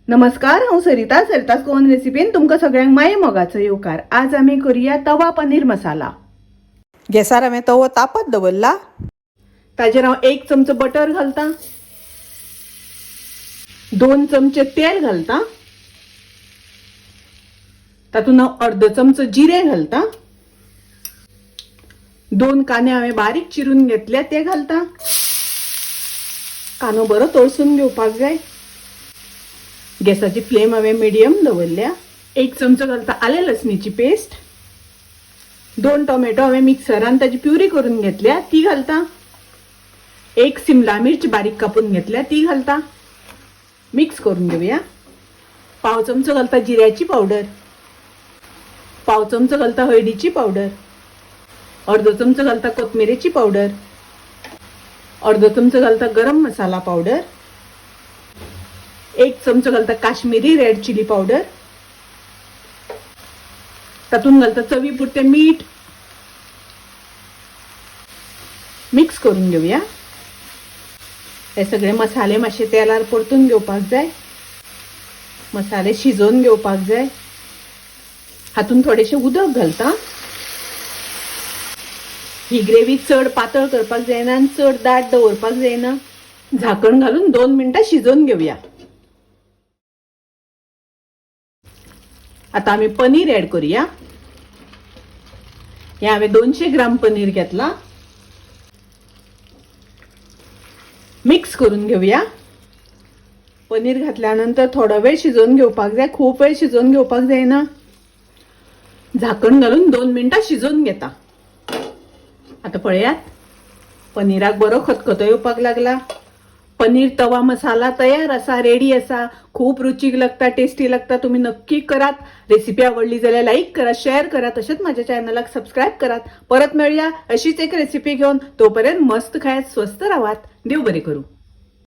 नमस्कार, हांव सरिता सरितास गोवन रेसिपीन तुमकां सगळ्यांक माये मोगाचो येवकार। आज आमी करूया तवा पनीर मसाला। गॅसार हांवें तवो तापत दवरला। ताजेर हांव 1 चमचो बटर घालता, 2 चमचे तेल घालता, तातूंत हांव अर्धो चमचो जिरे घालता, 2 कांदे हांवें बारीक चिरून घेतले ते घालता। कांदो बरो तळसून घेवपाक जाय। गॅसाची फ्लेम हांवें मिडियम दवरल्या। 1 चमचो घालता आले लसणीची पेस्ट, 2 टोमॅटो हांवें मिक्सरान ताजी प्युरी करून घेतल्या ती घालता, 1 शिमला मिर्च बारीक कापून घेतल्या ती घालता। मिक्स करून घेऊया। पाव चमचो घालता जिऱ्याची पावडर, पाव चमचो घालता हळदीची पावडर, अर्धो चमचो घालता कोथमिरेची पावडर, अर्धो चमचो घालता गरम मसाला पावडर, 1 चमचो घालता काश्मीरी रेड चिली पावडर, तातून घालता चवी पुरते मीठ। मिक्स करून घेऊया। हे सगळे मसाले मातशे तेलार परतून घेवपाक जाय। मसाले शिजोवन घेवपाक जाय। हातून थोडेशे उदक घालता। ही ग्रेव्ही चड पातळ करपाक जायना आनी चड दाट दवरपाक जायना। झाकण घालून 2 मिनिटां शिजोवन घेऊया। आता आम्ही पनीर ऍड करूया। हे हांवें 200 ग्राम पनीर घेतला। मिक्स करून घेऊया। पनीर घातल्यानंतर थोडा वेळ शिजवून घेवपाक जाय, खूप वेळ शिजवून घेवपाक जायना। झाकण घालून 2 मिनिटां शिजवून घेता। आता पळयात, पनीराक बरो खतखतो येवपाक लागला। पनीर तवा मसाला तयार असा, रेडी असा। खूप रुचीक लागता, टेस्टी लागता। तुम्ही नक्की करात। रेसिपी आवडली जाल्यार लाईक करा, शेअर करा, तसेच माझ्या चॅनलाक सबस्क्राईब करात। परत मिळूया अशीच एक रेसिपी घेऊन। तोपर्यंत मस्त खायत, स्वस्त राहात। देव बरे करू।